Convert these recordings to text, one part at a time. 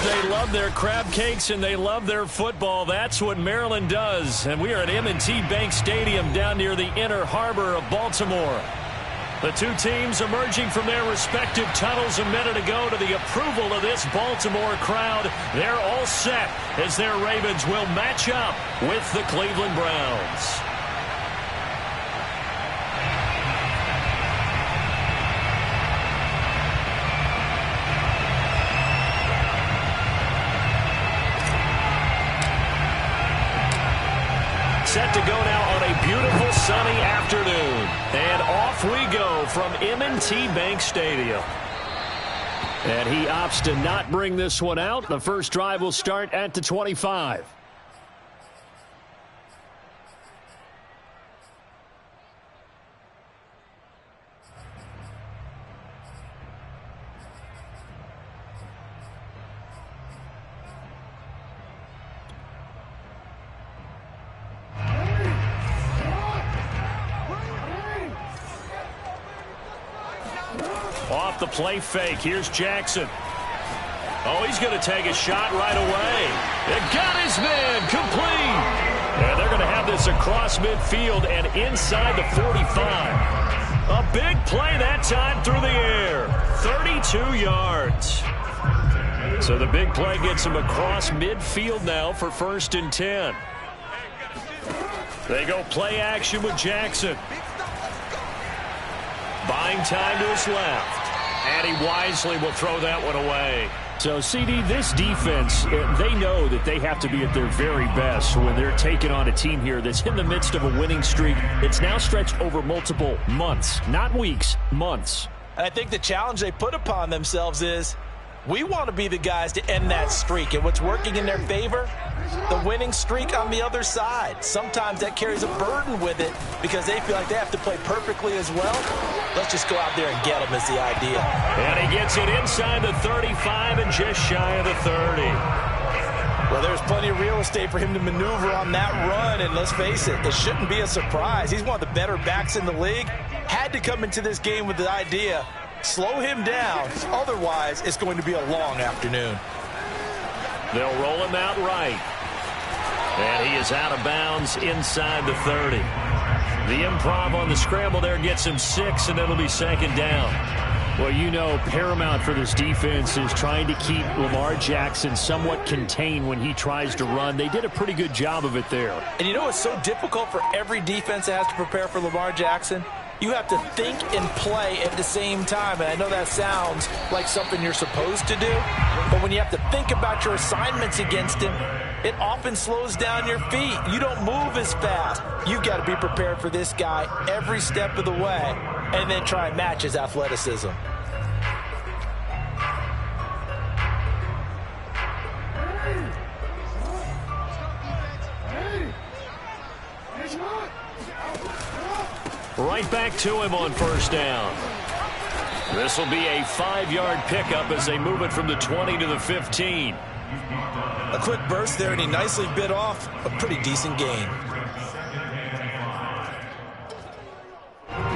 They love their crab cakes and they love their football. That's what Maryland does. And we are at M&T Bank Stadium down near the inner harbor of Baltimore. The two teams emerging from their respective tunnels a minute ago to the approval of this Baltimore crowd. They're all set as their Ravens will match up with the Cleveland Browns. Set to go now on a beautiful sunny afternoon. And off we go from M&T Bank Stadium. And he opts to not bring this one out. The first drive will start at the 25. Off the play fake. Here's Jackson. Oh, he's going to take a shot right away. It got his man complete. And they're going to have this across midfield and inside the 45. A big play that time through the air. 32 yards. So the big play gets him across midfield now for 1st and 10. They go play action with Jackson. Buying time to his left. And he wisely will throw that one away. So, CD, this defense, they know that they have to be at their very best when they're taking on a team here that's in the midst of a winning streak. It's now stretched over multiple months, not weeks, months. And I think the challenge they put upon themselves is we want to be the guys to end that streak. And what's working in their favor? The winning streak on the other side. Sometimes that carries a burden with it because they feel like they have to play perfectly as well. Let's just go out there and get them is the idea. And he gets it inside the 35 and just shy of the 30. Well, there's plenty of real estate for him to maneuver on that run. And let's face it, it shouldn't be a surprise. He's one of the better backs in the league. Had to come into this game with the idea, slow him down. Otherwise, it's going to be a long afternoon. They'll roll him out right. And he is out of bounds inside the 30. The improv on the scramble there gets him 6, and it'll be 2nd down. Well, you know, paramount for this defense is trying to keep Lamar Jackson somewhat contained when he tries to run. They did a pretty good job of it there. And you know it's so difficult for every defense that has to prepare for Lamar Jackson? You have to think and play at the same time. And I know that sounds like something you're supposed to do. But when you have to think about your assignments against him, it often slows down your feet. You don't move as fast. You've got to be prepared for this guy every step of the way and then try and match his athleticism. Right back to him on 1st down. This will be a 5-yard pickup as they move it from the 20 to the 15. A quick burst there, and he nicely bit off a pretty decent gain.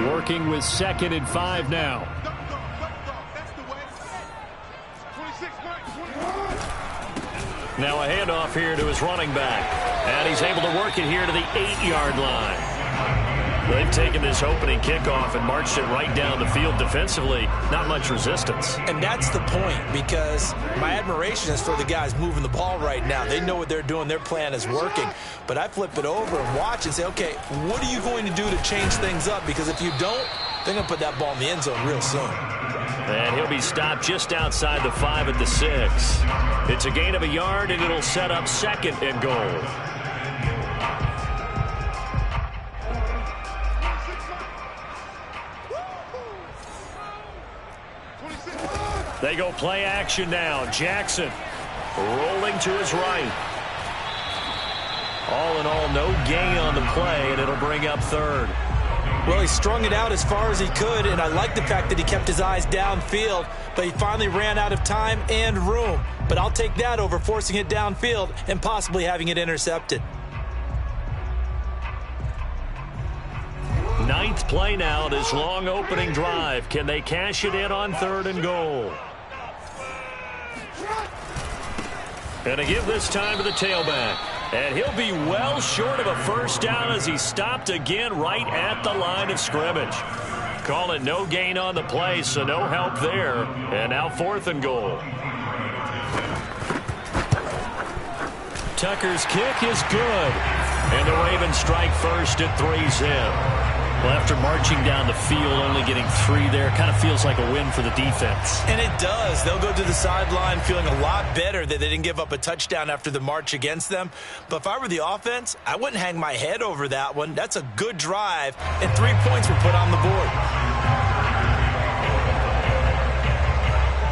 Working with 2nd and 5 now. Now a handoff here to his running back. And he's able to work it here to the 8-yard line. They've taken this opening kickoff and marched it right down the field defensively. Not much resistance. And that's the point, because my admiration is for the guys moving the ball right now. They know what they're doing. Their plan is working. But I flip it over and watch and say, okay, what are you going to do to change things up? Because if you don't, they're going to put that ball in the end zone real soon. And he'll be stopped just outside the 5 at the 6. It's a gain of a yard, and it'll set up 2nd and goal. They go play action now. Jackson rolling to his right. All in all, no gain on the play, and it'll bring up 3rd. Well, he strung it out as far as he could, and I like the fact that he kept his eyes downfield, but he finally ran out of time and room. But I'll take that over forcing it downfield and possibly having it intercepted. ninth play now, this long opening drive. Can they cash it in on 3rd and goal? And to give this time to the tailback. And he'll be well short of a first down as he stopped again right at the line of scrimmage. Call it no gain on the play, so no help there. And now 4th and goal. Tucker's kick is good. And the Ravens strike first at 3-zip. Well, after marching down the field, only getting 3 there, kind of feels like a win for the defense. And it does. They'll go to the sideline feeling a lot better that they didn't give up a touchdown after the march against them. But if I were the offense, I wouldn't hang my head over that one. That's a good drive, and 3 points were put on the board.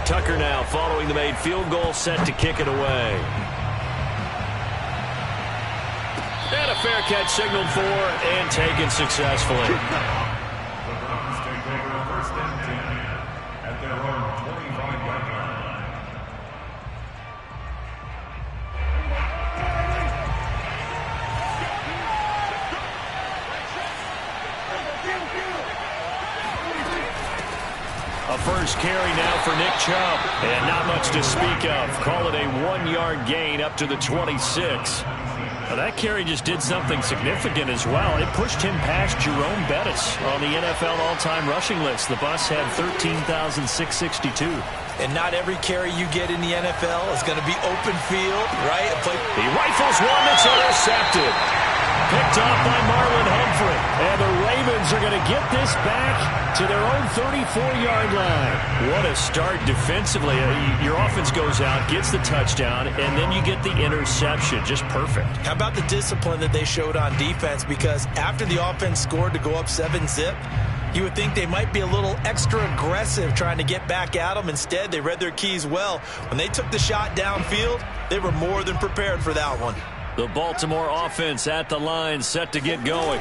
Tucker now following the made field goal, set to kick it away. And a fair catch signaled for and taken successfully. The Brwns take over 1st and 10 at their own 25-yard line. A first carry now for Nick Chubb. And not much to speak of. Call it a 1-yard gain up to the 26. Well, that carry just did something significant as well. It pushed him past Jerome Bettis on the NFL all-time rushing list. The bus had 13,662. And not every carry you get in the NFL is going to be open field, right? He rifles one that's intercepted. Picked off by Marlon Humphrey. And the Ravens are going to get this back to their own 34-yard line. What a start defensively. Your offense goes out, gets the touchdown, and then you get the interception. Just perfect. How about the discipline that they showed on defense? Because after the offense scored to go up 7-zip, you would think they might be a little extra aggressive trying to get back at them. Instead, they read their keys well. When they took the shot downfield, they were more than prepared for that one. The Baltimore offense at the line, set to get going.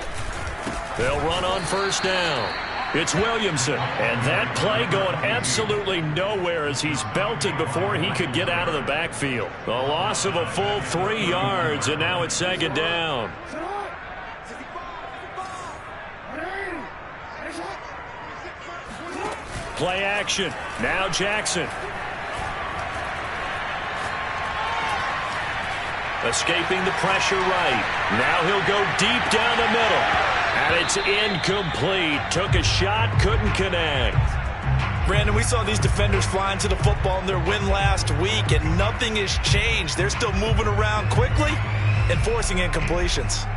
They'll run on first down. It's Williamson, and that play going absolutely nowhere as he's belted before he could get out of the backfield. A loss of a full 3 yards, and now it's 2nd down. Play action. Now Jackson. Escaping the pressure right. Now he'll go deep down the middle. And it's incomplete. Took a shot, couldn't connect. Brandon, we saw these defenders flying to the football in their win last week, and nothing has changed. They're still moving around quickly and forcing incompletions.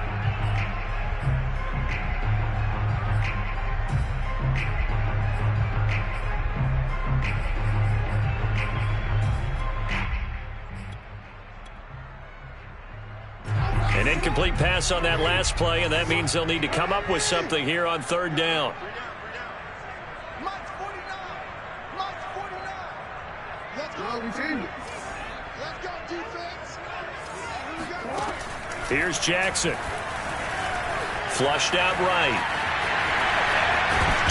An incomplete pass on that last play, and that means they'll need to come up with something here on 3rd down. Here's Jackson. Flushed out right.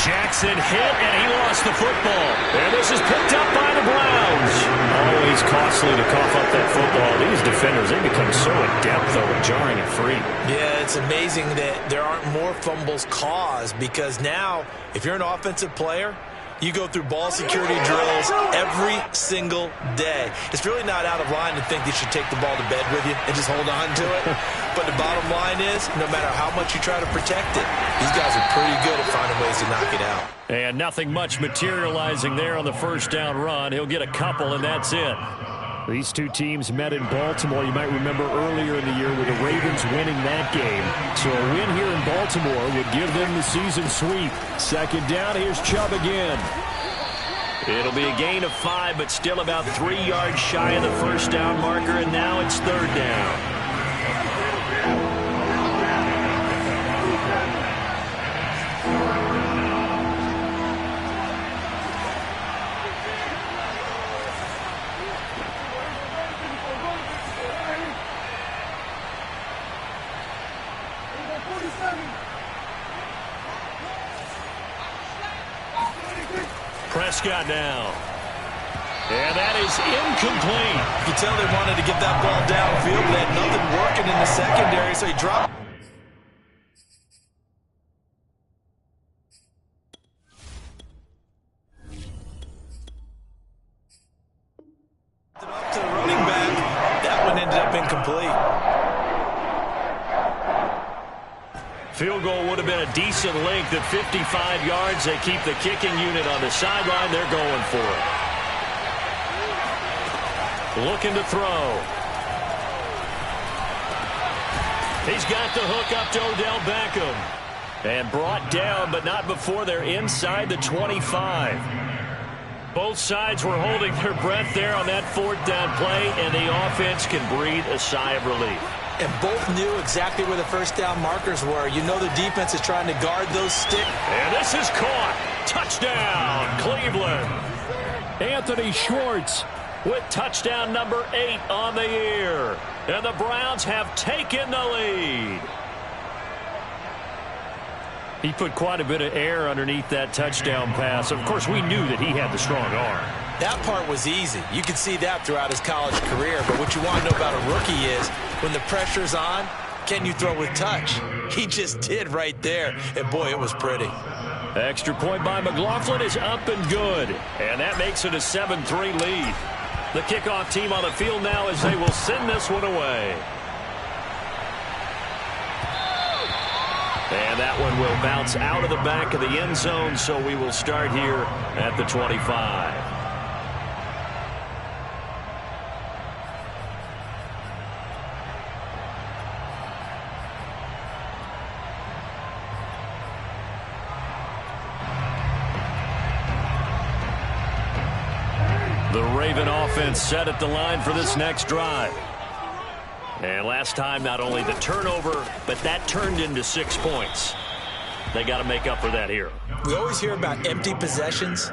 Jackson hit, and he lost the football. And this is picked up by the Browns. Always costly to cough up that football. These defenders, they become so adept, though, at jarring it free. Yeah, it's amazing that there aren't more fumbles caused, because now, if you're an offensive player, you go through ball security drills every single day. It's really not out of line to think you should take the ball to bed with you and just hold on to it. But the bottom line is, no matter how much you try to protect it, these guys are pretty good at finding ways to knock it out. And nothing much materializing there on the first down run. He'll get a couple, and that's it. These two teams met in Baltimore. You might remember earlier in the year with the Ravens winning that game. So a win here in Baltimore would give them the season sweep. 2nd down, here's Chubb again. It'll be a gain of 5, but still about 3 yards shy of the first down marker, and now it's 3rd down. Prescott now. And that is incomplete. You can tell they wanted to get that ball downfield, but they had nothing working in the secondary, so he dropped. have been complete. Field goal would have been a decent length at 55 yards. They keep the kicking unit on the sideline. They're going for it. Looking to throw. He's got the hook up to Odell Beckham. And brought down, but not before they're inside the 25. Both sides were holding their breath there on that fourth down play, and the offense can breathe a sigh of relief. And both knew exactly where the first down markers were. You know the defense is trying to guard those sticks. And this is caught. Touchdown, Cleveland. Anthony Schwartz with touchdown number 8 on the year. And the Browns have taken the lead. He put quite a bit of air underneath that touchdown pass. Of course, we knew that he had the strong arm. That part was easy. You could see that throughout his college career. But what you want to know about a rookie is when the pressure's on, can you throw with touch? He just did right there. And, boy, it was pretty. Extra point by McLaughlin is up and good. And that makes it a 7-3 lead. The kickoff team on the field now as they will send this one away. And that one will bounce out of the back of the end zone, so we will start here at the 25. The Raven offense set at the line for this next drive. And last time, not only the turnover, but that turned into 6 points. They got to make up for that here. We always hear about empty possessions,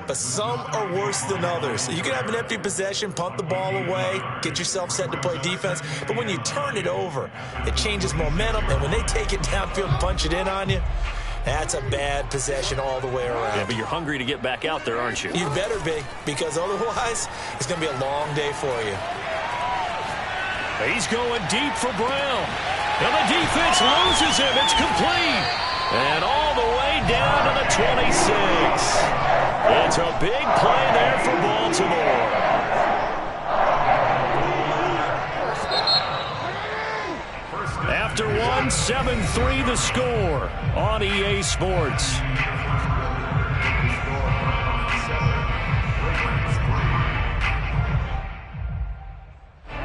but some are worse than others. You can have an empty possession, punt the ball away, get yourself set to play defense, but when you turn it over, it changes momentum, and when they take it downfield and punch it in on you, that's a bad possession all the way around. Yeah, but you're hungry to get back out there, aren't you? You better be, because otherwise, it's going to be a long day for you. He's going deep for Brown. And the defense loses him. It's complete. And all the way down to the 26. It's a big play there for Baltimore. After one, 7-3 the score on EA Sports.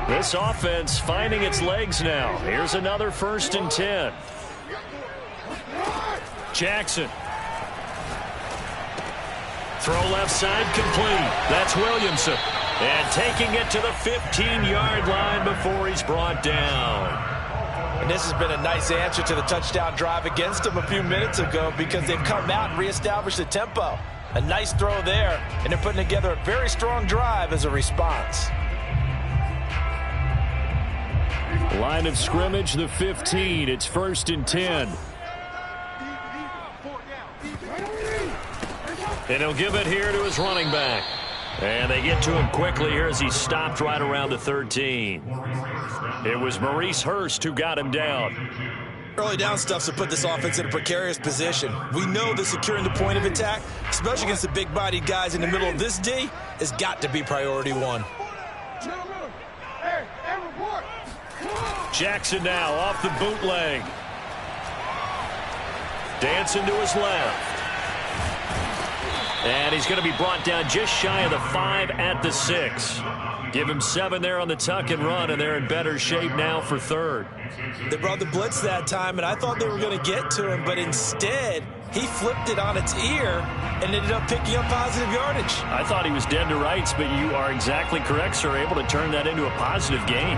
This offense finding its legs now. Here's another 1st and 10. Jackson. Throw left side complete. That's Williamson. And taking it to the 15-yard line before he's brought down. And this has been a nice answer to the touchdown drive against them a few minutes ago because they've come out and reestablished the tempo. A nice throw there, and they're putting together a very strong drive as a response. Line of scrimmage, the 15. It's 1st and 10. And he'll give it here to his running back. And they get to him quickly here as he stopped right around the 13. It was Maurice Hurst who got him down. Early down stuff's to put this offense in a precarious position. We know that securing the point of attack, especially against the big-bodied guys in the middle of this D, has got to be priority one. Jackson now off the bootleg. Dancing to his left. And he's going to be brought down just shy of the 5 at the 6. Give him 7 there on the tuck and run, and they're in better shape now for 3rd. They brought the blitz that time, and I thought they were going to get to him, but instead he flipped it on its ear and ended up picking up positive yardage. I thought he was dead to rights, but you are exactly correct, sir. Able to turn that into a positive gain.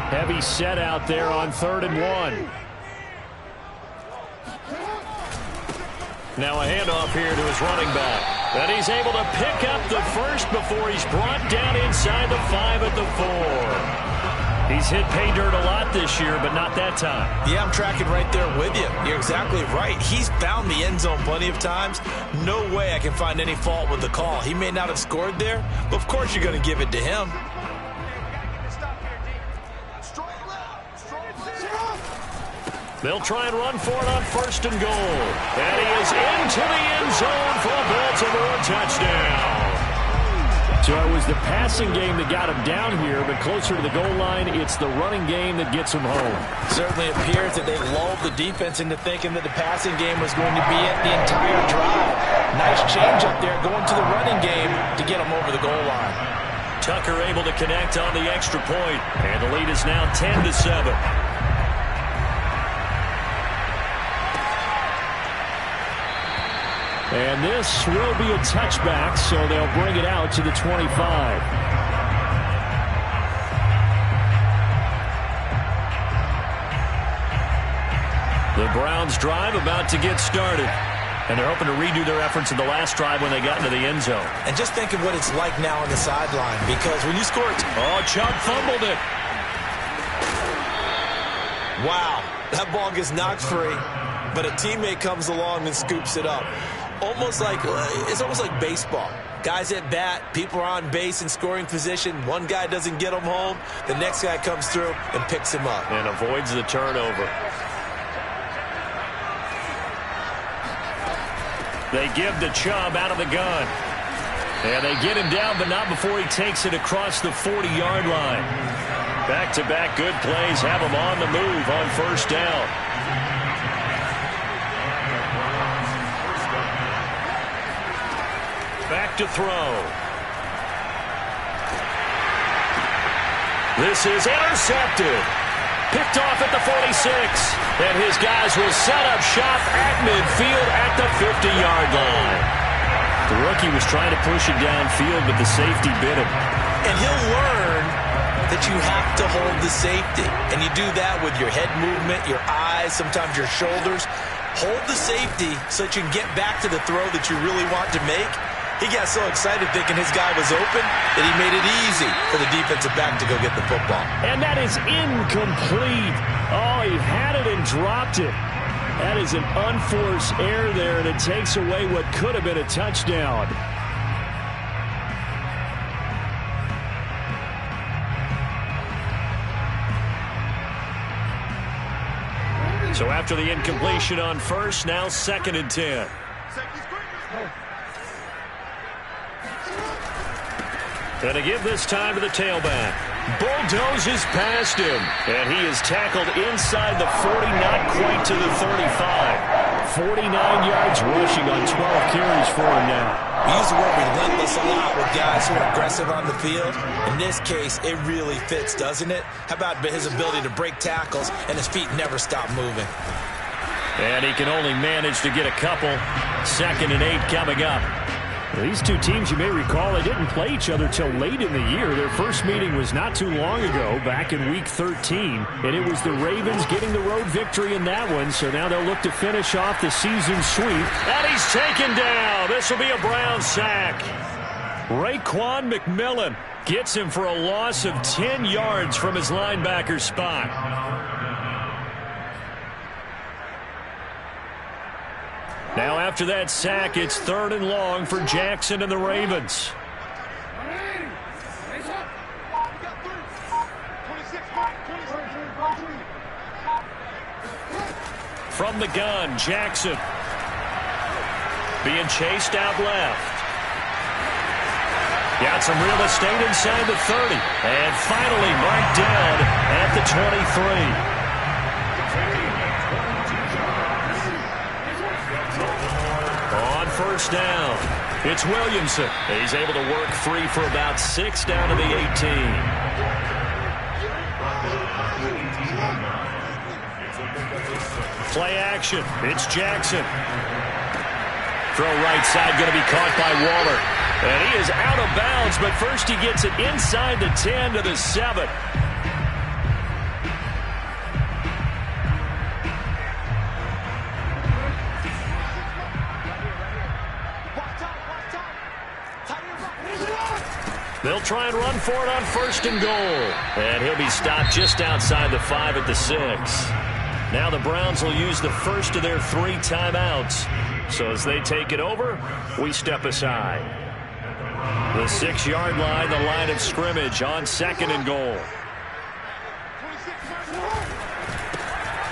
Heavy set out there on 3rd and 1. Now a handoff here to his running back. And he's able to pick up the first before he's brought down inside the 5 at the 4. He's hit pay dirt a lot this year, but not that time. Yeah, I'm tracking right there with you. You're exactly right. He's found the end zone plenty of times. No way I can find any fault with the call. He may not have scored there, but of course you're going to give it to him. They'll try and run for it on 1st and goal. And he is into the end zone for a Baltimore touchdown. So it was the passing game that got him down here, but closer to the goal line, it's the running game that gets him home. Certainly appears that they lulled the defense into thinking that the passing game was going to be it the entire drive. Nice change up there going to the running game to get him over the goal line. Tucker able to connect on the extra point, and the lead is now 10-7. And this will be a touchback, so they'll bring it out to the 25. The Browns drive about to get started. And they're hoping to redo their efforts in the last drive when they got into the end zone. And just think of what it's like now on the sideline, because when you score... Oh, Chubb fumbled it. Wow, that ball gets knocked free, but a teammate comes along and scoops it up. It's almost like baseball. Guys at bat, people are on base in scoring position. One guy doesn't get him home. The next guy comes through and picks him up. And avoids the turnover. They give to Chubb out of the gun. And they get him down, but not before he takes it across the 40-yard line. Back-to-back good plays have him on the move on first down. Back to throw. This is intercepted. Picked off at the 46. And his guys will set up shop at midfield at the 50-yard line. The rookie was trying to push it downfield, but the safety bit him. And he'll learn that you have to hold the safety. And you do that with your head movement, your eyes, sometimes your shoulders. Hold the safety so that you can get back to the throw that you really want to make. He got so excited thinking his guy was open that he made it easy for the defensive back to go get the football. And that is incomplete. Oh, he had it and dropped it. That is an unforced error there, and it takes away what could have been a touchdown. So after the incompletion on first, now 2nd and 10. And to give this time to the tailback. Bulldozes past him. And he is tackled inside the 40, not quite to the 35. 49 yards rushing on 12 carries for him now. We use the word relentless a lot with guys who are aggressive on the field. In this case, it really fits, doesn't it? How about his ability to break tackles and his feet never stop moving? And he can only manage to get a couple. 2nd and 8 coming up. These two teams, you may recall, they didn't play each other till late in the year. Their first meeting was not too long ago, back in Week 13. And it was the Ravens getting the road victory in that one. So now they'll look to finish off the season sweep. And he's taken down. This will be a Browns sack. Raekwon McMillan gets him for a loss of 10 yards from his linebacker spot. Now after that sack, it's 3rd and long for Jackson and the Ravens. From the gun, Jackson. Being chased out left. Got some real estate inside the 30. And finally marked down at the 23. First down. It's Williamson. He's able to work free for about 6 down to the 18. Play action. It's Jackson. Throw right side going to be caught by Waller. And he is out of bounds, but first he gets it inside the 10 to the 7. They'll try and run for it on 1st and goal. And he'll be stopped just outside the 5 at the 6. Now the Browns will use the first of their 3 timeouts. So as they take it over, we step aside. The 6-yard line, the line of scrimmage on 2nd and goal.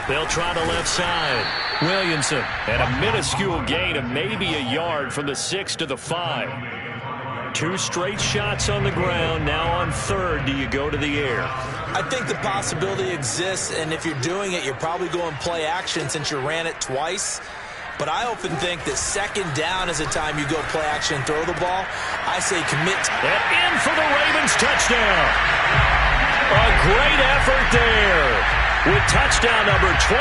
They'll try the left side. Williamson, and a minuscule gain of maybe a yard from the 6 to the 5. 2 straight shots on the ground. Now on third, do you go to the air? I think the possibility exists, and if you're doing it, you're probably going play action since you ran it twice. But I often think that second down is the time you go play action and throw the ball. I say commit. And in for the Ravens touchdown. A great effort there. With touchdown number 23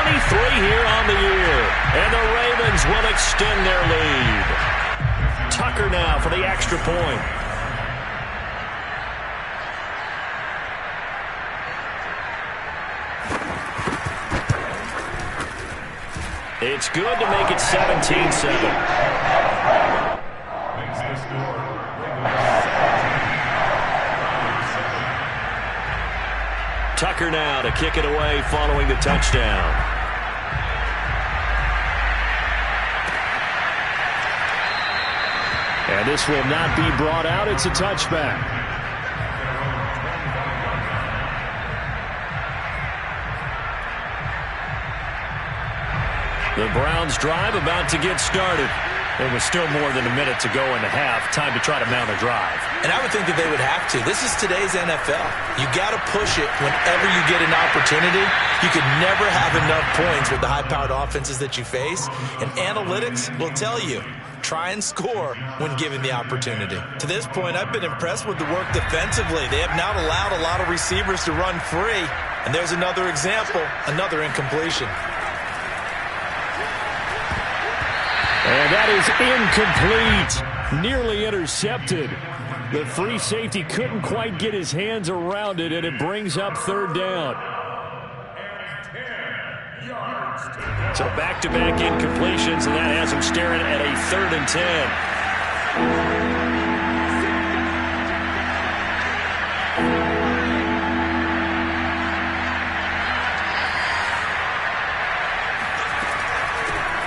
here on the year. And the Ravens will extend their lead. Tucker now for the extra point. It's good to make it 17-7. Tucker now to kick it away following the touchdown. And this will not be brought out. It's a touchback. The Browns drive about to get started. There was still more than a minute to go in the half. Time to try to mount a drive. And I would think that they would have to. This is today's NFL. You got to push it whenever you get an opportunity. You could never have enough points with the high-powered offenses that you face. And analytics will tell you, try and score when given the opportunity. To this point, I've been impressed with the work defensively. They have not allowed a lot of receivers to run free. And there's another example, another incompletion. And that is incomplete. Nearly intercepted. The free safety couldn't quite get his hands around it, and it brings up third down. So back-to-back incompletions, and that has him staring at a 3rd and 10.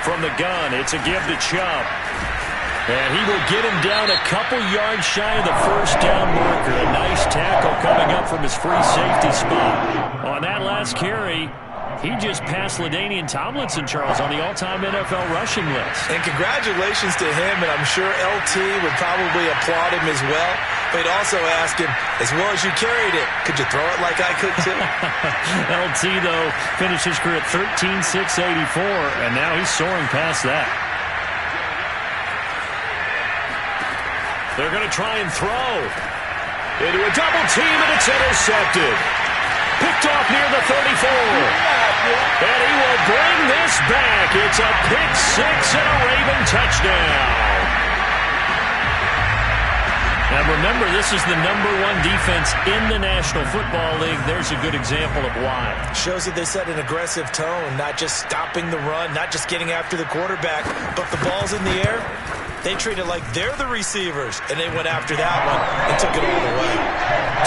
From the gun, it's a give to Chubb. And he will get him down a couple yards shy of the first down marker. A nice tackle coming up from his free safety spot. On that last carry, he just passed LaDainian Tomlinson, Charles, on the all-time NFL rushing list. And congratulations to him, and I'm sure LT would probably applaud him as well. But he'd also ask him, as well as you carried it, could you throw it like I could too? LT, though, finished his career at 13,684, and now he's soaring past that. They're going to try and throw. Into a double team, and it's intercepted. Picked off near the 34. And he will bring this back. It's a pick six and a Raven touchdown. Now remember, this is the #1 defense in the National Football League. There's a good example of why. Shows that they set an aggressive tone, not just stopping the run, not just getting after the quarterback, but the ball's in the air. They treat it like they're the receivers, and they went after that one and took it all the way.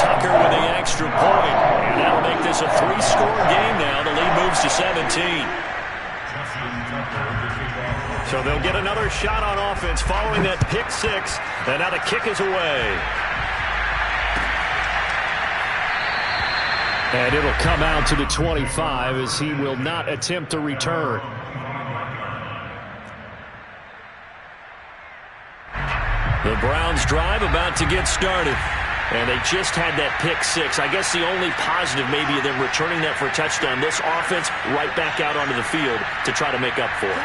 Tucker with the extra point, and that'll make this a 3-score game now. The lead moves to 17. So they'll get another shot on offense following that pick six, and now the kick is away. And it'll come out to the 25 as he will not attempt to return. The Browns drive about to get started. And they just had that pick six. I guess the only positive maybe of them returning that for a touchdown. This offense right back out onto the field to try to make up for it.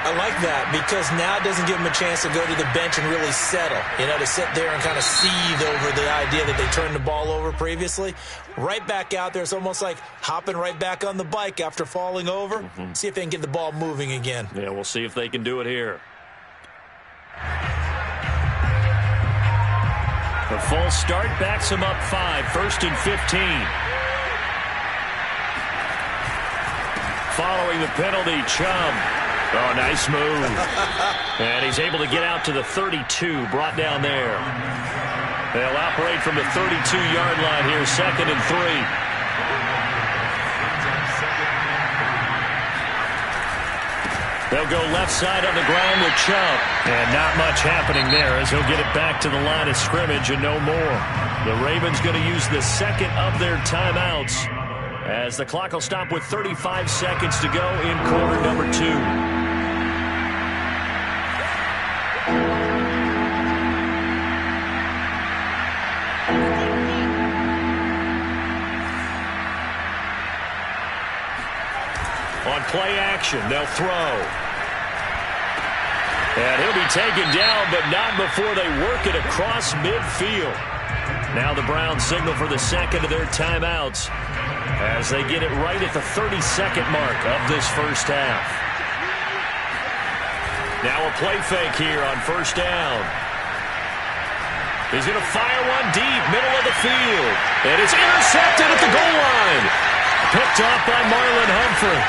I like that because now it doesn't give them a chance to go to the bench and really settle. You know, to sit there and kind of seethe over the idea that they turned the ball over previously. Right back out there. It's almost like hopping right back on the bike after falling over. See if they can get the ball moving again. Yeah, we'll see if they can do it here. The full start backs him up 5, 1st and 15. Following the penalty, Chubb. Oh, nice move. And he's able to get out to the 32, brought down there. They'll operate from the 32-yard line here, 2nd and 3. They'll go left side on the ground with Chubb. And not much happening there as he'll get it back to the line of scrimmage and no more. The Ravens going to use the second of their timeouts as the clock will stop with 35 seconds to go in quarter number 2. play action. They'll throw. And he'll be taken down, but not before they work it across midfield. Now the Browns signal for the second of their timeouts as they get it right at the 32nd mark of this first half. Now a play fake here on first down. He's going to fire one deep, middle of the field. And it's intercepted at the goal line. Picked off by Marlon Humphrey.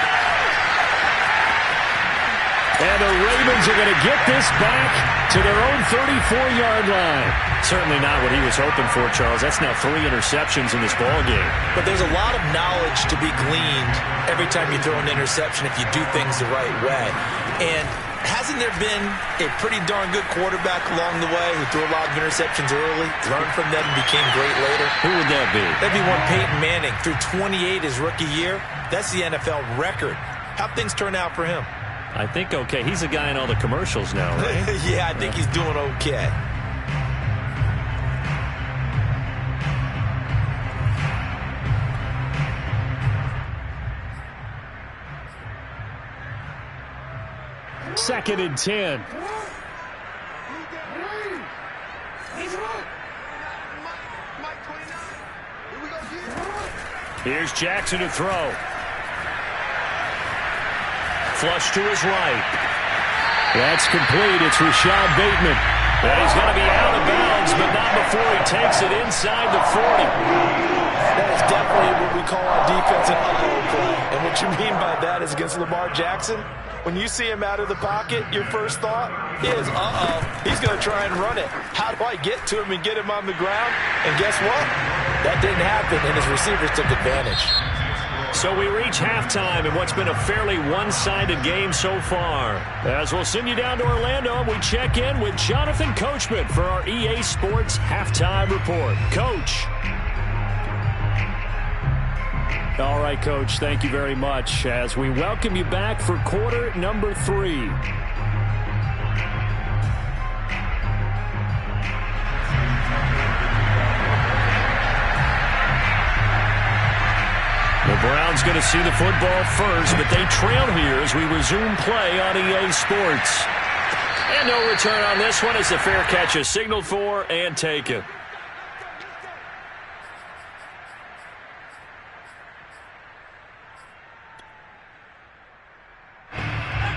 And the Ravens are going to get this back to their own 34-yard line. Certainly not what he was hoping for, Charles. That's now 3 interceptions in this ballgame. But there's a lot of knowledge to be gleaned every time you throw an interception if you do things the right way. And hasn't there been a pretty darn good quarterback along the way who threw a lot of interceptions early, learned from them, and became great later? Who would that be? That'd be one Peyton Manning. Threw 28 his rookie year. That's the NFL record. How'd things turn out for him? I think okay. He's a guy in all the commercials now, right? Yeah, I think he's doing okay. Second and 10. Here's Jackson to throw. Flush to his right. That's complete. It's Rashad Bateman. And he's going to be out of bounds, but not before he takes it inside the 40. That is definitely what we call on defense an uh-oh play. And what you mean by that is against Lamar Jackson, when you see him out of the pocket, your first thought is, uh-oh, he's going to try and run it. How do I get to him and get him on the ground? And guess what? That didn't happen, and his receivers took advantage. So we reach halftime in what's been a fairly one-sided game so far. As we'll send you down to Orlando, we check in with Jonathan Coachman for our EA Sports Halftime Report. Coach. All right, Coach, thank you very much as we welcome you back for quarter number 3. The Browns going to see the football first, but they trail here as we resume play on EA Sports. And no return on this one as the fair catch is signaled for and taken.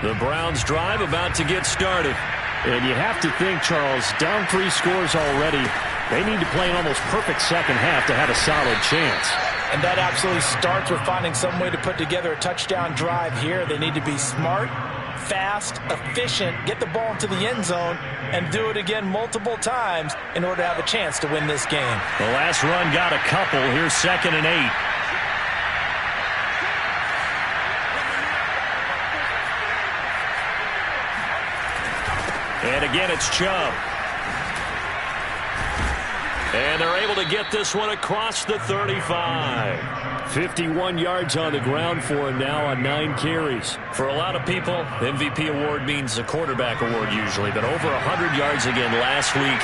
The Browns drive about to get started. And you have to think, Charles, down 3 scores already. They need to play an almost perfect second half to have a solid chance. And that absolutely starts with finding some way to put together a touchdown drive here. They need to be smart, fast, efficient, get the ball into the end zone, and do it again multiple times in order to have a chance to win this game. The last run got a couple. Here's 2nd and 8. And again, it's Chubb. And they're able to get this one across the 35. 51 yards on the ground for him now on 9 carries. For a lot of people, the MVP award means a quarterback award usually, but over 100 yards again last week.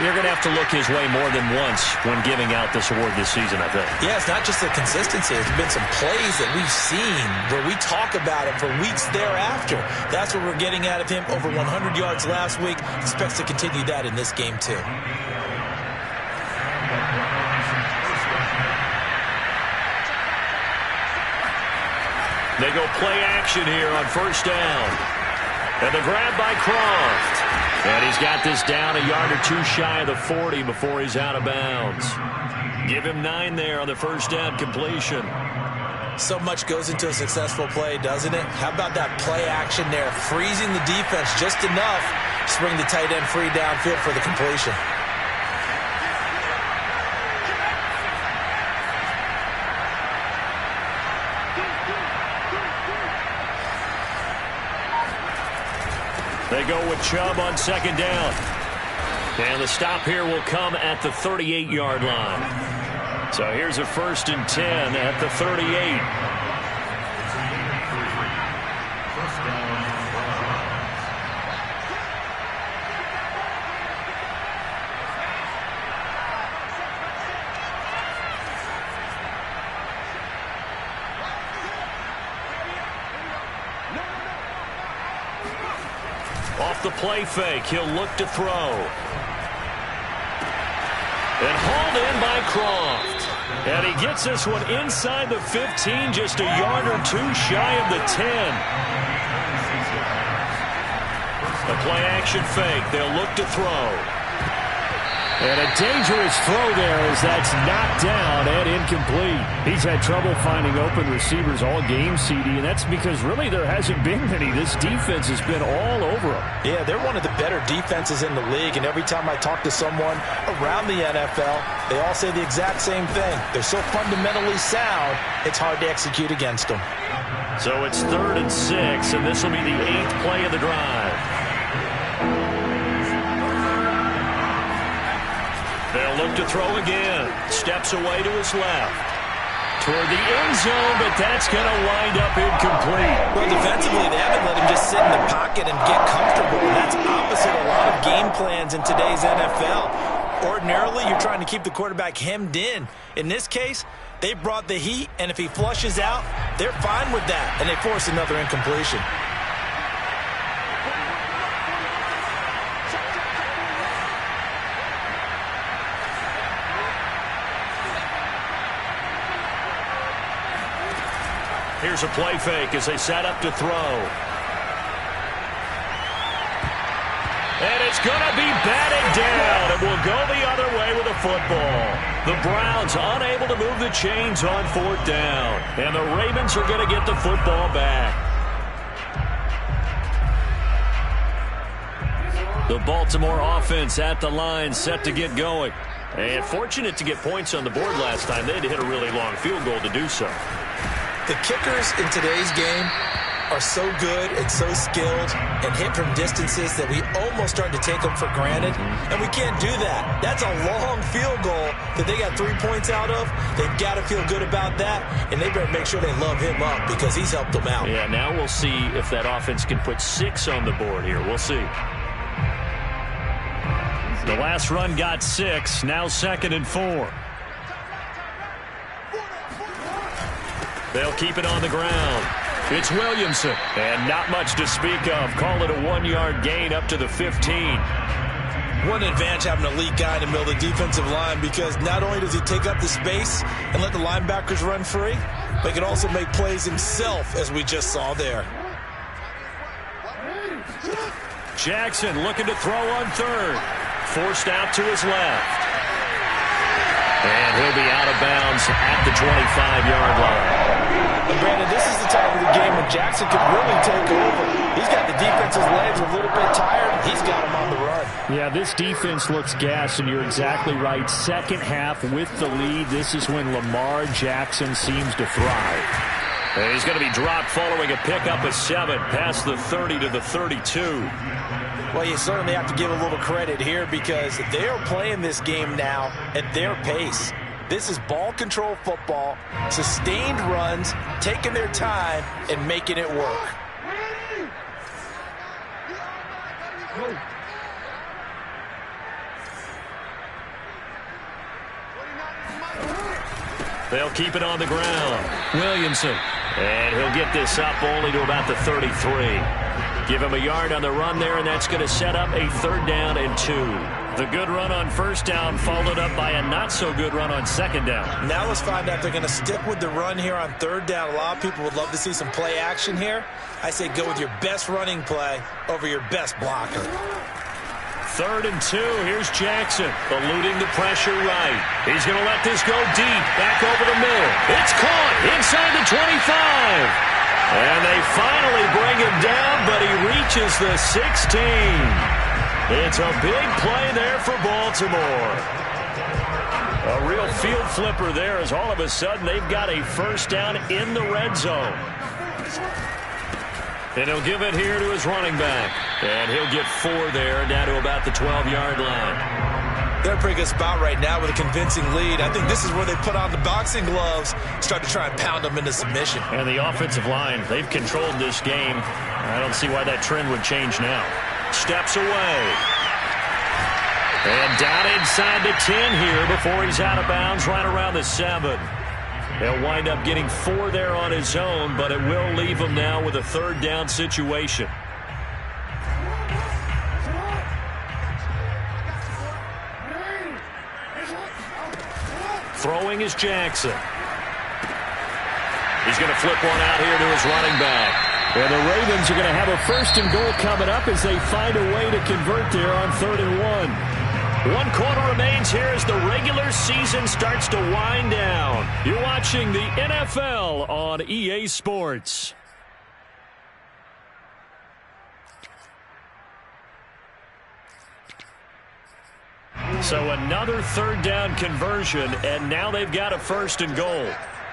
You're going to have to look his way more than once when giving out this award this season, I think. Yeah, it's not just the consistency. There's been some plays that we've seen where we talk about it for weeks thereafter. That's what we're getting out of him. Over 100 yards last week. Expects to continue that in this game, too. They go play action here on first down. And the grab by Croft. And he's got this down a yard or 2 shy of the 40 before he's out of bounds. Give him 9 there on the first down completion. So much goes into a successful play, doesn't it? How about that play action there? Freezing the defense just enough to bring the tight end free downfield for the completion. They go with Chubb on 2nd down. And the stop here will come at the 38-yard line. So here's a 1st and 10 at the 38. Off the play fake, he'll look to throw. And hauled in by Croft. And he gets this one inside the 15, just a yard or two shy of the 10. The play-action fake. They'll look to throw. And a dangerous throw there as that's knocked down and incomplete. He's had trouble finding open receivers all game, CD, and that's because really there hasn't been many. This defense has been all over him. Yeah, they're one of the better defenses in the league, and every time I talk to someone around the NFL, they all say the exact same thing. They're so fundamentally sound, it's hard to execute against them. So it's 3rd and 6, and this will be the 8th play of the drive. They'll look to throw again. Steps away to his left. Toward the end zone, but that's going to wind up incomplete. Well, defensively, they haven't let him just sit in the pocket and get comfortable. And that's opposite a lot of game plans in today's NFL. Ordinarily, you're trying to keep the quarterback hemmed in. In this case, they brought the heat, and if he flushes out, they're fine with that, and they force another incompletion. Here's a play fake as they set up to throw. And it's going to be batted down. It will go the other way with the football. The Browns unable to move the chains on 4th down. And the Ravens are going to get the football back. The Baltimore offense at the line, set to get going. And fortunate to get points on the board last time. They had to hit a really long field goal to do so. The kickers in today's game are so good and so skilled and hit from distances that we almost start to take them for granted, and we can't do that. That's a long field goal that they got 3 points out of. They've got to feel good about that, and they better make sure they love him up because he's helped them out. Yeah, now we'll see if that offense can put 6 on the board here. We'll see. The last run got 6, now 2nd and 4. They'll keep it on the ground. It's Williamson, and not much to speak of. Call it a 1-yard gain up to the 15. One advantage having an elite guy in the middle of the defensive line because not only does he take up the space and let the linebackers run free, but he can also make plays himself, as we just saw there. Jackson looking to throw on 3rd. Forced out to his left. And he'll be out of bounds at the 25-yard line. And Brandon, this is the time of the game when Jackson could really take over. He's got the defense's legs a little bit tired. He's got him on the run. Yeah, this defense looks gassed, and you're exactly right. Second half with the lead. This is when Lamar Jackson seems to thrive. And he's going to be dropped following a pickup of 7 past the 30 to the 32. Well, you certainly have to give a little credit here because they are playing this game now at their pace. This is ball control football, sustained runs, taking their time, and making it work. They'll keep it on the ground. Williamson. And he'll get this up only to about the 33. Give him a yard on the run there, and that's going to set up a 3rd down and 2. The good run on 1st down followed up by a not-so-good run on 2nd down. Now let's find out if they're going to stick with the run here on 3rd down. A lot of people would love to see some play action here. I say go with your best running play over your best blocker. 3rd and 2. Here's Jackson, eluding the pressure right. He's going to let this go deep, back over the middle. It's caught inside the 25. And they finally bring him down, but he reaches the 16. It's a big play there for Baltimore. A real field flipper there as all of a sudden they've got a 1st down in the red zone. And he'll give it here to his running back. And he'll get 4 there, down to about the 12-yard line. They're in a pretty good spot right now with a convincing lead. I think this is where they put on the boxing gloves, start to try and pound them into submission. And the offensive line, they've controlled this game. I don't see why that trend would change now. Steps away. And down inside the 10 here before he's out of bounds right around the 7. He'll wind up getting 4 there on his own, but it will leave him now with a 3rd down situation. Throwing is Jackson. He's going to flip one out here to his running back. And the Ravens are going to have a 1st and goal coming up as they find a way to convert there on 3rd and 1. 1 quarter remains here as the regular season starts to wind down. You're watching the NFL on EA Sports. So another 3rd down conversion, and now they've got a 1st and goal.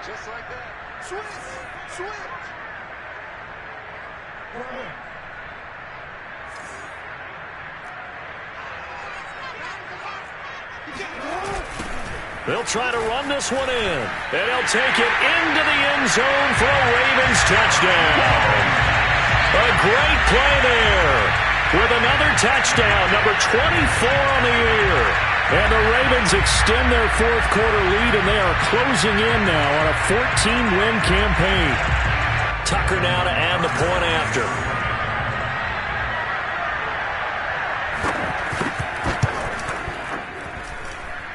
Just like that. Switch. They'll try to run this one in, and they'll take it into the end zone for a Ravens touchdown. A great play there with another touchdown, number 24 on the year. And the Ravens extend their 4th quarter lead, and they are closing in now on a 14-win campaign. Tucker now to add the point after.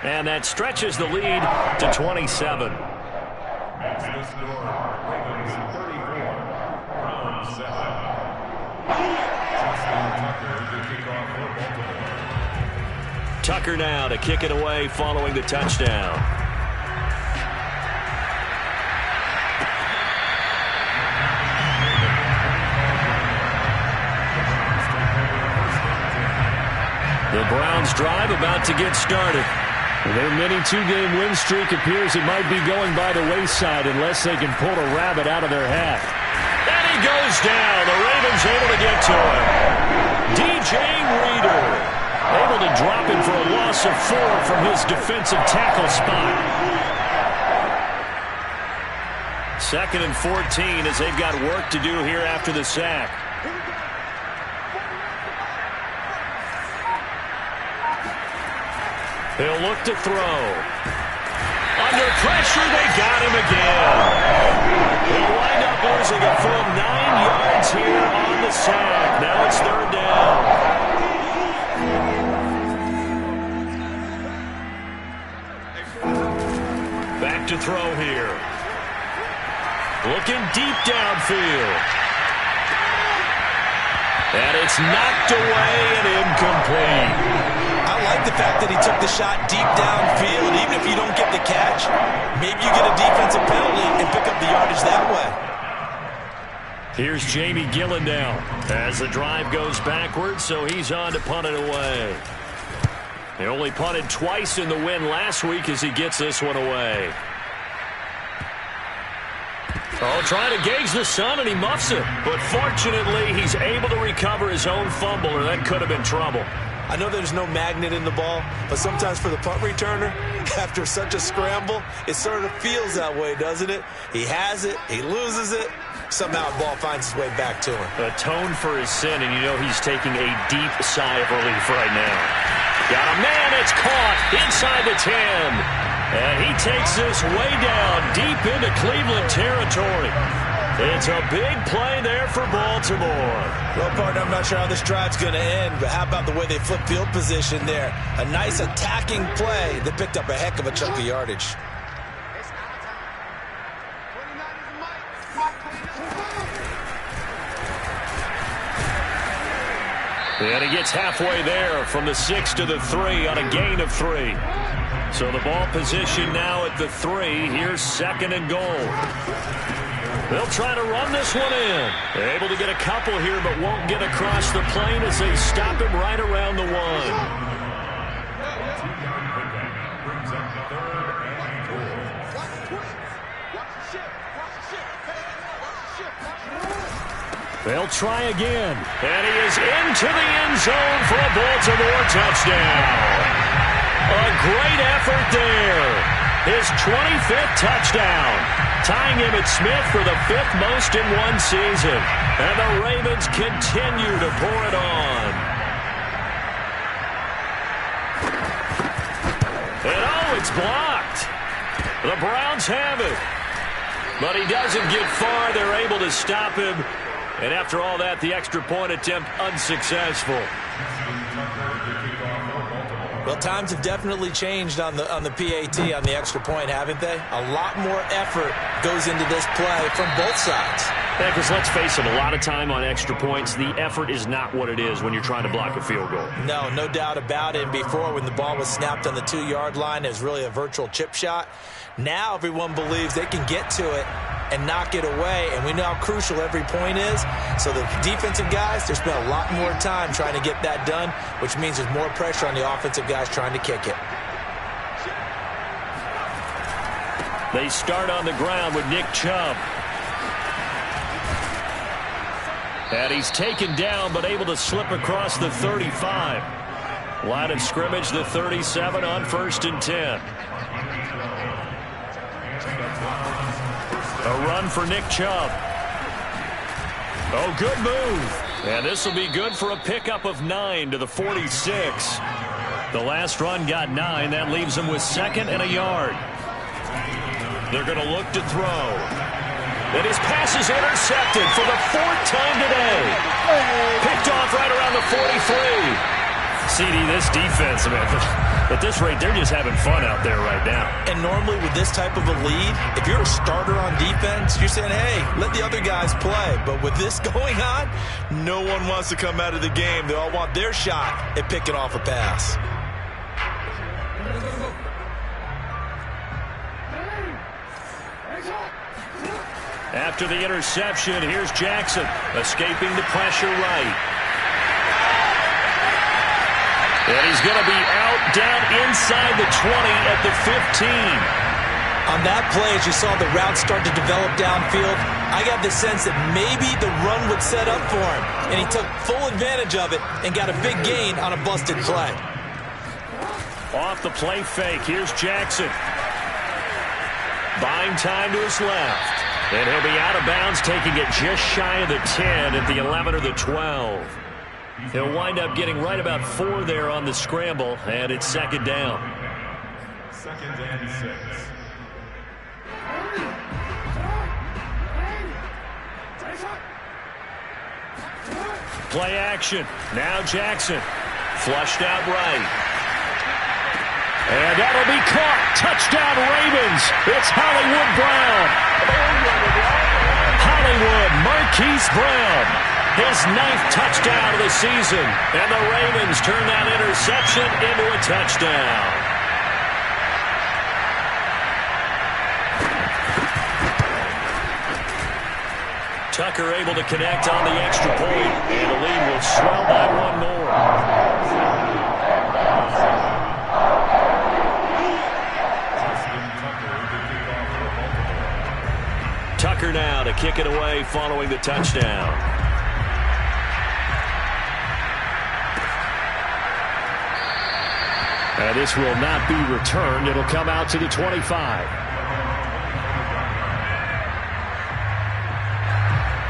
And that stretches the lead to 27. That's the score. Ravens 34, Browns 7. Justin Tucker to kick off for Baltimore. Tucker now to kick it away following the touchdown. The Browns drive about to get started. Their mini 2-game win streak appears it might be going by the wayside unless they can pull a rabbit out of their hat. And he goes down. The Ravens able to get to him. DJ Reader able to drop him for a loss of 4 from his defensive tackle spot. 2nd and 14 as they've got work to do here after the sack. He'll look to throw. Under pressure, they got him again. He'll wind up losing a full 9 yards here on the sack. Now it's 3rd down. Back to throw here. Looking deep downfield. And it's knocked away and incomplete. I like the fact that he took the shot deep downfield. Even if you don't get the catch, maybe you get a defensive penalty and pick up the yardage that way. Here's Jamie Gillen now as the drive goes backwards, so he's on to punt it away. He only punted twice in the win last week as he gets this one away. Oh, trying to gauge the sun, and he muffs it. But fortunately, he's able to recover his own fumble, or that could have been trouble. I know there's no magnet in the ball, but sometimes for the punt returner, after such a scramble, it sort of feels that way, doesn't it? He has it, he loses it, somehow the ball finds its way back to him. Atoned for his sin, and you know he's taking a deep sigh of relief right now. Got a man, it's caught inside the 10. And he takes this way down deep into Cleveland territory. It's a big play there for Baltimore. Well, partner, I'm not sure how this drive's going to end, but how about the way they flip field position there? A nice attacking play that picked up a heck of a chunk of yardage. And he gets halfway there from the 6 to the 3 on a gain of 3. So the ball position now at the 3. Here's 2nd and goal. They'll try to run this one in. They're able to get a couple here, but won't get across the plane as they stop him right around the 1. They'll try again. And he is into the end zone for a Baltimore touchdown. A great effort there. His 25th touchdown. Tying him at Smith for the 5th most in one season. And the Ravens continue to pour it on. And oh, it's blocked. The Browns have it. But he doesn't get far. They're able to stop him. And after all that, the extra point attempt unsuccessful. Well, times have definitely changed on the PAT, on the extra point, haven't they? A lot more effort goes into this play from both sides. Yeah, because let's face it, a lot of time on extra points, the effort is not what it is when you're trying to block a field goal. No doubt about it. And before, when the ball was snapped on the 2-yard line, it was really a virtual chip shot. Now everyone believes they can get to it and knock it away, and we know how crucial every point is. So the defensive guys, they spent a lot more time trying to get that done, which means there's more pressure on the offensive guys trying to kick it. They start on the ground with Nick Chubb. And he's taken down but able to slip across the 35. Line of scrimmage, the 37 on 1st and 10. A run for Nick Chubb. Oh, good move. And this will be good for a pickup of 9 to the 46. The last run got 9. That leaves him with 2nd and a yard. They're going to look to throw. And his pass is intercepted for the 4th time today. Picked off right around the 43. CD, this defense, man, at this rate, they're just having fun out there right now. And normally with this type of a lead, if you're a starter on defense, you're saying, hey, let the other guys play. But with this going on, no one wants to come out of the game. They all want their shot at picking off a pass. After the interception, here's Jackson, escaping the pressure right. And he's going to be out down inside the 20 at the 15. On that play, as you saw the route start to develop downfield, I got the sense that maybe the run would set up for him. And he took full advantage of it and got a big gain on a busted play. Off the play fake, here's Jackson. Buying time to his left. And he'll be out of bounds, taking it just shy of the 10 at the 11 or the 12. He'll wind up getting right about 4 there on the scramble, and it's 2nd down. 2nd and 6. Play action. Now Jackson. Flushed out right. And that'll be caught. Touchdown Ravens. It's Hollywood Brown. Hollywood Marquise Brown. His 9th touchdown of the season. And the Ravens turn that interception into a touchdown. Tucker able to connect on the extra point. And the lead will swell by 1 more. Tucker now to kick it away following the touchdown. This will not be returned. It'll come out to the 25.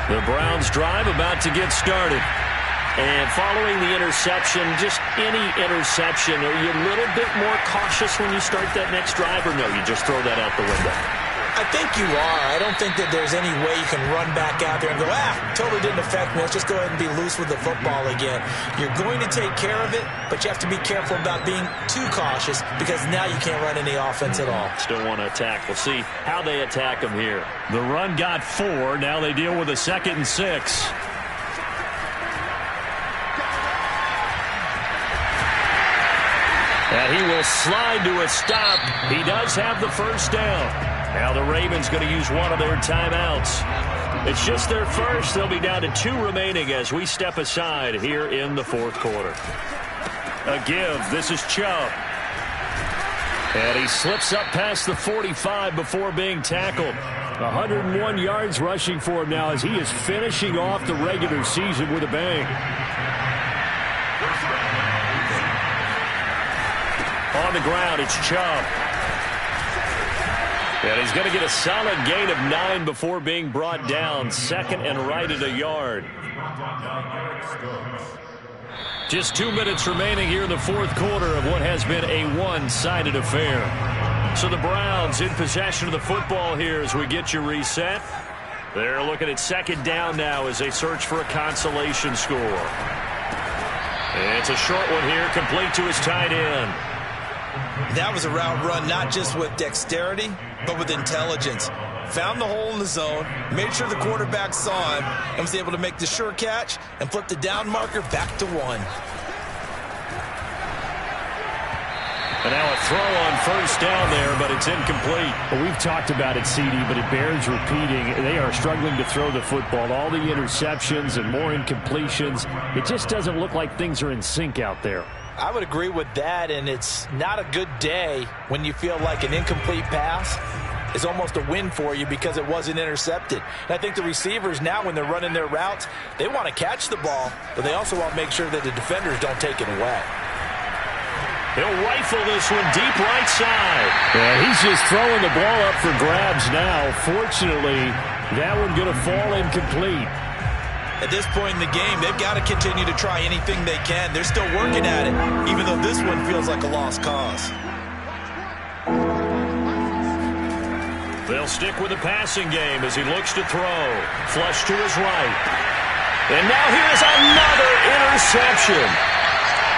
The Browns drive about to get started. And following the interception, just any interception, are you a little bit more cautious when you start that next drive, or no, you just throw that out the window? I think you are. I don't think that there's any way you can run back out there and go, totally didn't affect me. Let's just go ahead and be loose with the football again. You're going to take care of it, but you have to be careful about being too cautious because now you can't run any offense at all. Still want to attack. We'll see how they attack them here. The run got 4. Now they deal with a 2nd and 6. And he will slide to a stop. He does have the 1st down. Now the Ravens going to use one of their timeouts. It's just their first. They'll be down to 2 remaining as we step aside here in the 4th quarter. A give. This is Chubb. And he slips up past the 45 before being tackled. 101 yards rushing for him now as he is finishing off the regular season with a bang. On the ground, it's Chubb. And he's going to get a solid gain of 9 before being brought down. 2nd and right at a yard. Just 2 minutes remaining here in the 4th quarter of what has been a one-sided affair. So the Browns in possession of the football here as we get you reset. They're looking at 2nd down now as they search for a consolation score. It's a short one here, complete to his tight end. That was a route run not just with dexterity, but with intelligence. Found the hole in the zone, made sure the quarterback saw him, and was able to make the sure catch and flip the down marker back to 1. And now a throw on first down there, but it's incomplete. Well, we've talked about it, CD, but it bears repeating. They are struggling to throw the football. All the interceptions and more incompletions. It just doesn't look like things are in sync out there. I would agree with that, and it's not a good day when you feel like an incomplete pass is almost a win for you because it wasn't intercepted. And I think the receivers now, when they're running their routes, they want to catch the ball, but they also want to make sure that the defenders don't take it away. He'll rifle this one deep right side. Yeah, he's just throwing the ball up for grabs now. Fortunately, that one going to fall incomplete. At this point in the game, they've got to continue to try anything they can. They're still working at it, even though this one feels like a lost cause. They'll stick with the passing game as he looks to throw. Flush to his right. And now here's another interception.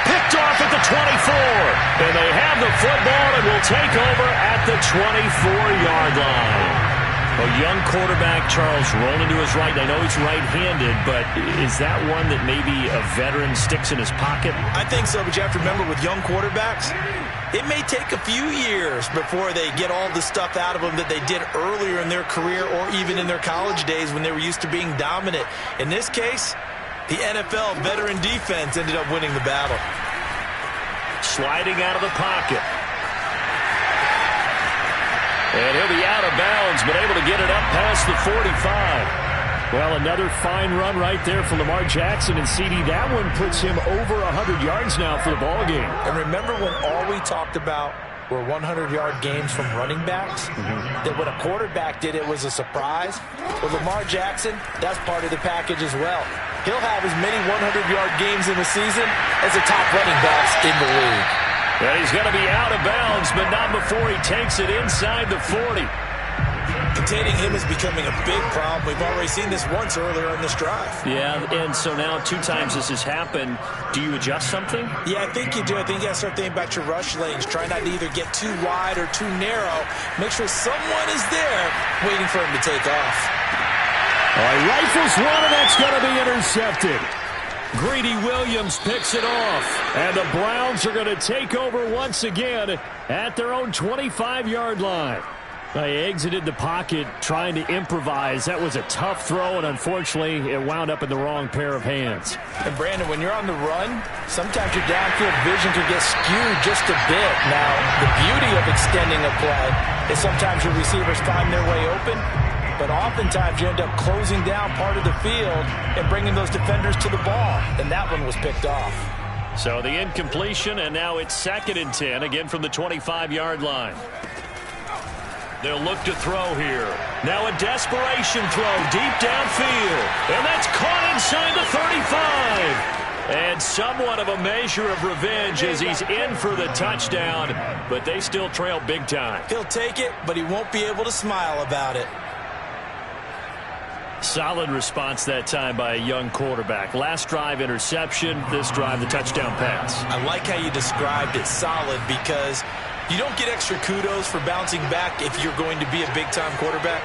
Picked off at the 24. And they have the football and will take over at the 24-yard line. A young quarterback, Charles, rolling to his right. I know he's right-handed, but is that one that maybe a veteran sticks in his pocket? I think so, but you have to remember with young quarterbacks, it may take a few years before they get all the stuff out of them that they did earlier in their career or even in their college days when they were used to being dominant. In this case, the NFL veteran defense ended up winning the battle. Sliding out of the pocket. And he'll be out of bounds, but able to get it up past the 45. Well, another fine run right there for Lamar Jackson. And, CD, that one puts him over 100 yards now for the ballgame. And remember when all we talked about were 100-yard games from running backs? That when a quarterback did it was a surprise? Well, Lamar Jackson, that's part of the package as well. He'll have as many 100-yard games in the season as the top running backs in the league. And he's going to be out of bounds, but not before he takes it inside the 40. Containing him is becoming a big problem. We've already seen this once earlier in this drive. Yeah, and so now 2 times this has happened. Do you adjust something? Yeah, I think you do. I think you got to start thinking about your rush lanes. Try not to either get too wide or too narrow. Make sure someone is there waiting for him to take off. All right, rifles one, and that's going to be intercepted. Greedy Williams picks it off. And the Browns are going to take over once again at their own 25-yard line. They exited the pocket trying to improvise. That was a tough throw, and unfortunately, it wound up in the wrong pair of hands. And, Brandon, when you're on the run, sometimes your downfield vision can get skewed just a bit. Now, the beauty of extending a play is sometimes your receivers find their way open, but oftentimes you end up closing down part of the field and bringing those defenders to the ball, and that one was picked off. So the incompletion, and now it's 2nd and 10, again from the 25-yard line. They'll look to throw here. Now a desperation throw deep downfield. And that's caught inside the 35. And somewhat of a measure of revenge as he's in for the touchdown. But they still trail big time. He'll take it, but he won't be able to smile about it. Solid response that time by a young quarterback. Last drive, interception. This drive, the touchdown pass. I like how you described it, solid, because you don't get extra kudos for bouncing back if you're going to be a big-time quarterback.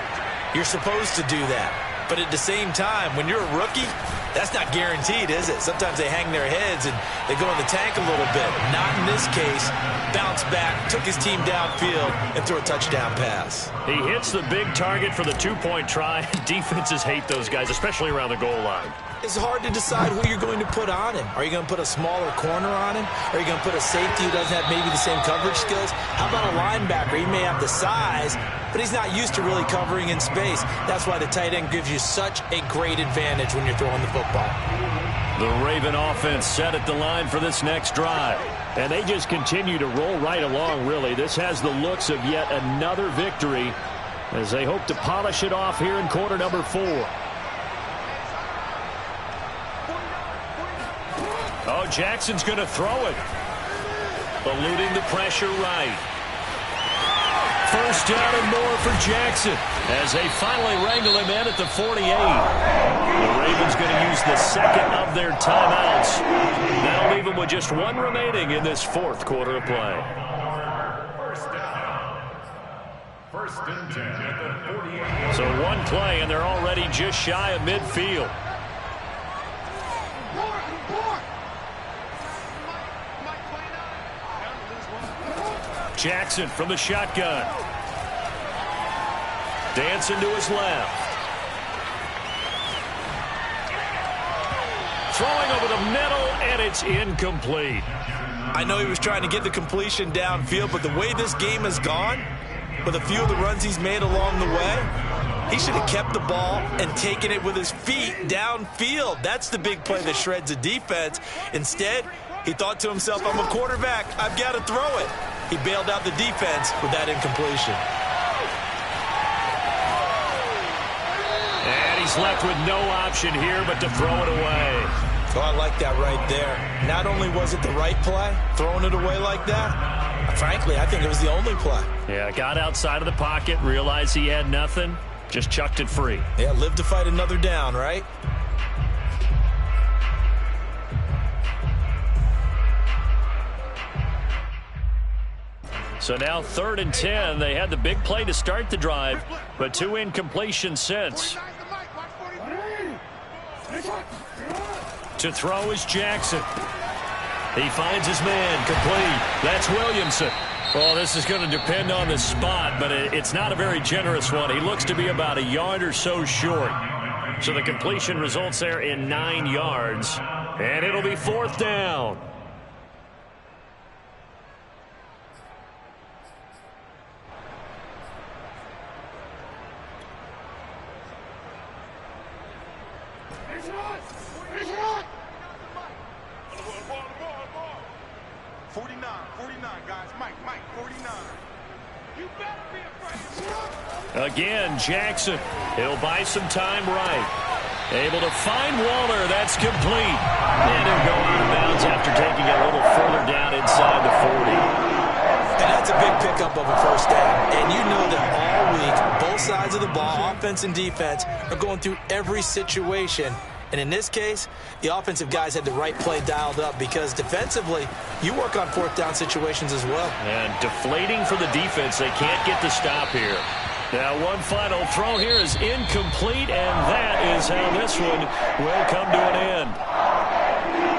You're supposed to do that. But at the same time, when you're a rookie, that's not guaranteed, is it? Sometimes they hang their heads and they go in the tank a little bit. Not in this case. Bounce back, took his team downfield, and threw a touchdown pass. He hits the big target for the 2-point try. Defenses hate those guys, especially around the goal line. It's hard to decide who you're going to put on him. Are you going to put a smaller corner on him? Are you going to put a safety who doesn't have maybe the same coverage skills? How about a linebacker? He may have the size, but he's not used to really covering in space. That's why the tight end gives you such a great advantage when you're throwing the football. The Raven offense set at the line for this next drive. And they just continue to roll right along, really. This has the looks of yet another victory as they hope to polish it off here in quarter number 4. Oh, Jackson's going to throw it. Eluding the pressure right. first down and more for Jackson as they finally wrangle him in at the 48. The Ravens going to use the second of their timeouts. That'll leave them with just one remaining in this fourth quarter of play. First and 10 at the 48. So one play, and they're already just shy of midfield. Jackson from the shotgun. Dancing to his left. Throwing over the middle, and it's incomplete. I know he was trying to get the completion downfield, but the way this game has gone, with a few of the runs he's made along the way, he should have kept the ball and taken it with his feet downfield. That's the big play that shreds a defense. Instead, he thought to himself, I'm a quarterback. I've got to throw it. He bailed out the defense with that incompletion. And he's left with no option here but to throw it away. Oh, I like that right there. Not only was it the right play, throwing it away like that, frankly, I think it was the only play. Yeah, got outside of the pocket, realized he had nothing, just chucked it free. Yeah, live to fight another down, right? So now 3rd and 10. They had the big play to start the drive, but 2 incompletions since. To throw is Jackson. He finds his man, complete. That's Williamson. Well, this is going to depend on the spot, but it's not a very generous one. He looks to be about a yard or so short. So the completion results there in 9 yards, and it'll be 4th down. Again, Jackson. He'll buy some time right. Able to find Waller. That's complete. And he'll go out of bounds after taking it a little further down inside the 40. And that's a big pickup of a first down. And you know that all week, both sides of the ball, offense and defense, are going through every situation. And in this case, the offensive guys had the right play dialed up because defensively, you work on 4th down situations as well. And deflating for the defense. They can't get the stop here. Now one final throw here is incomplete, and that is how this one will come to an end.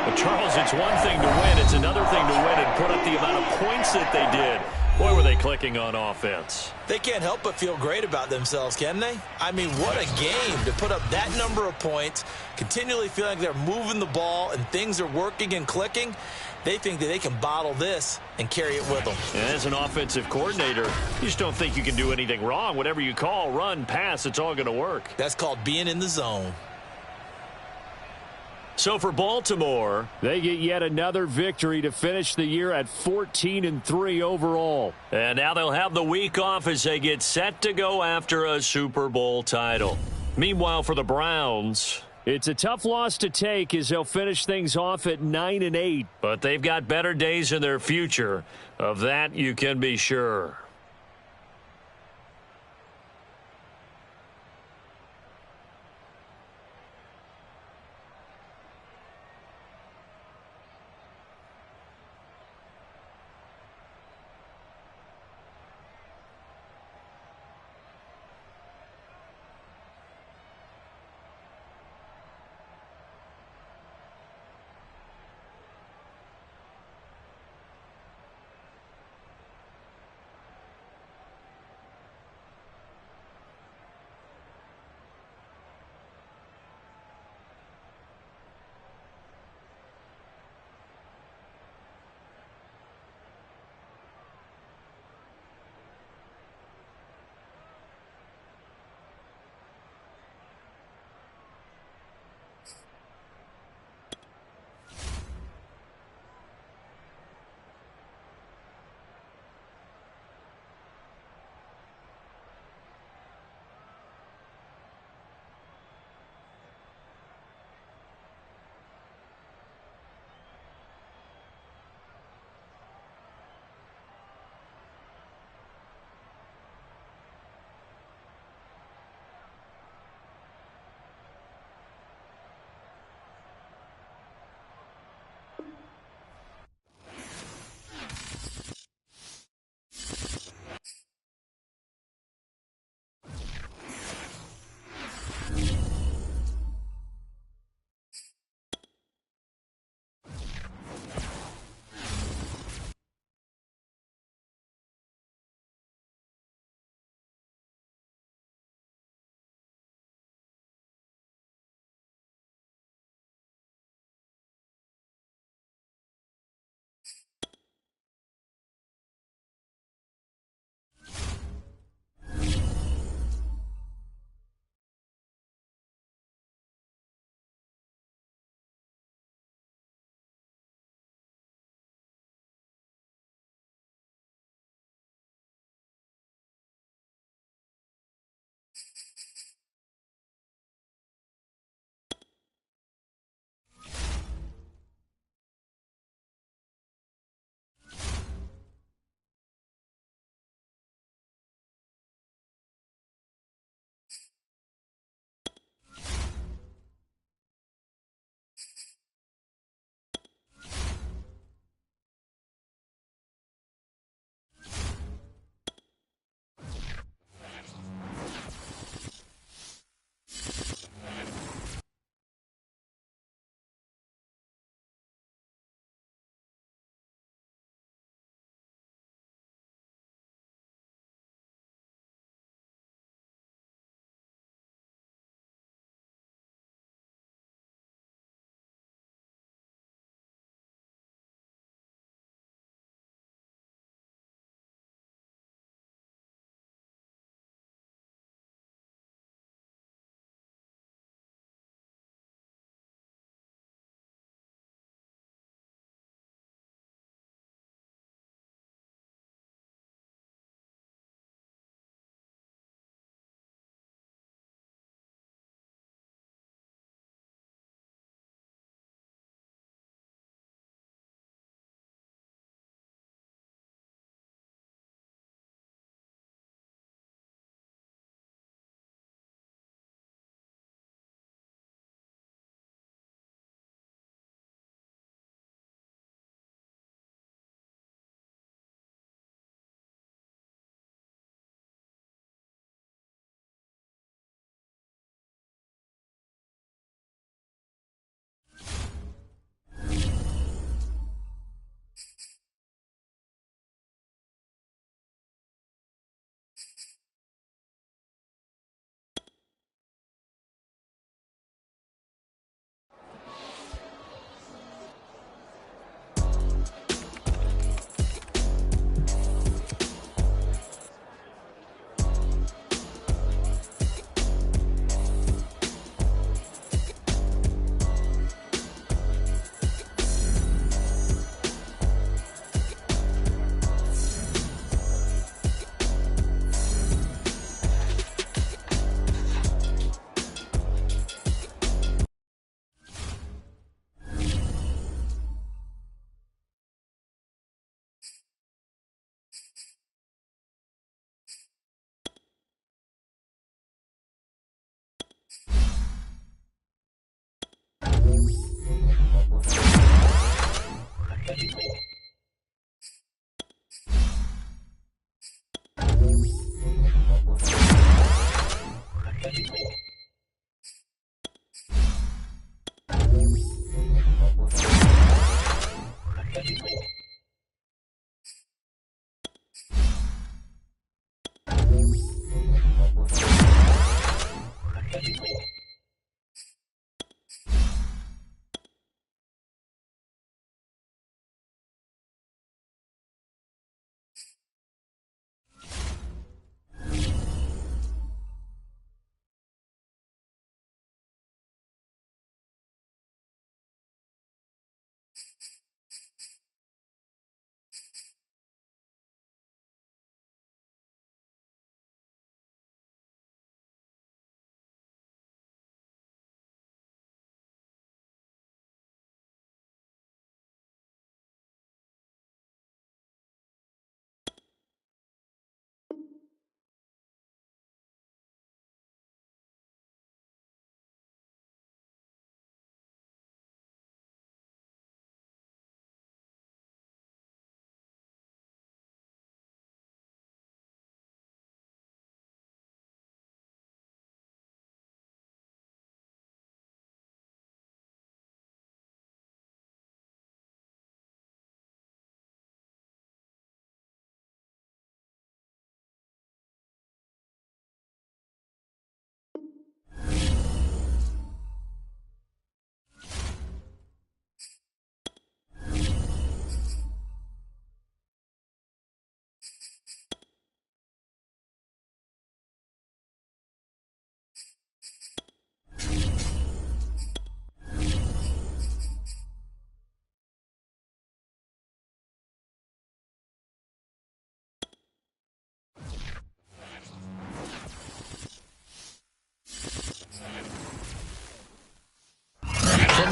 But Charles, it's one thing to win. It's another thing to win and put up the amount of points that they did. Boy, were they clicking on offense. They can't help but feel great about themselves, can they? I mean, what a game to put up that number of points, continually feeling like they're moving the ball and things are working and clicking. They think that they can bottle this and carry it with them. And as an offensive coordinator, you just don't think you can do anything wrong. Whatever you call, run, pass, it's all going to work. That's called being in the zone. So for Baltimore, they get yet another victory to finish the year at 14-3 overall. And now they'll have the week off as they get set to go after a Super Bowl title. Meanwhile, for the Browns, it's a tough loss to take as they'll finish things off at 9-8. But they've got better days in their future. Of that, you can be sure.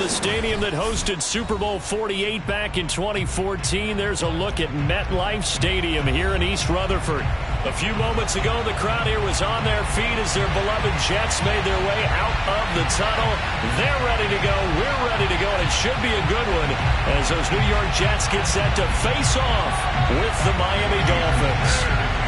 the stadium that hosted Super Bowl 48 back in 2014. There's a look at MetLife Stadium here in East Rutherford. A few moments ago, the crowd here was on their feet as their beloved Jets made their way out of the tunnel. They're ready to go. We're ready to go, and it should be a good one as those New York Jets get set to face off with the Miami Dolphins.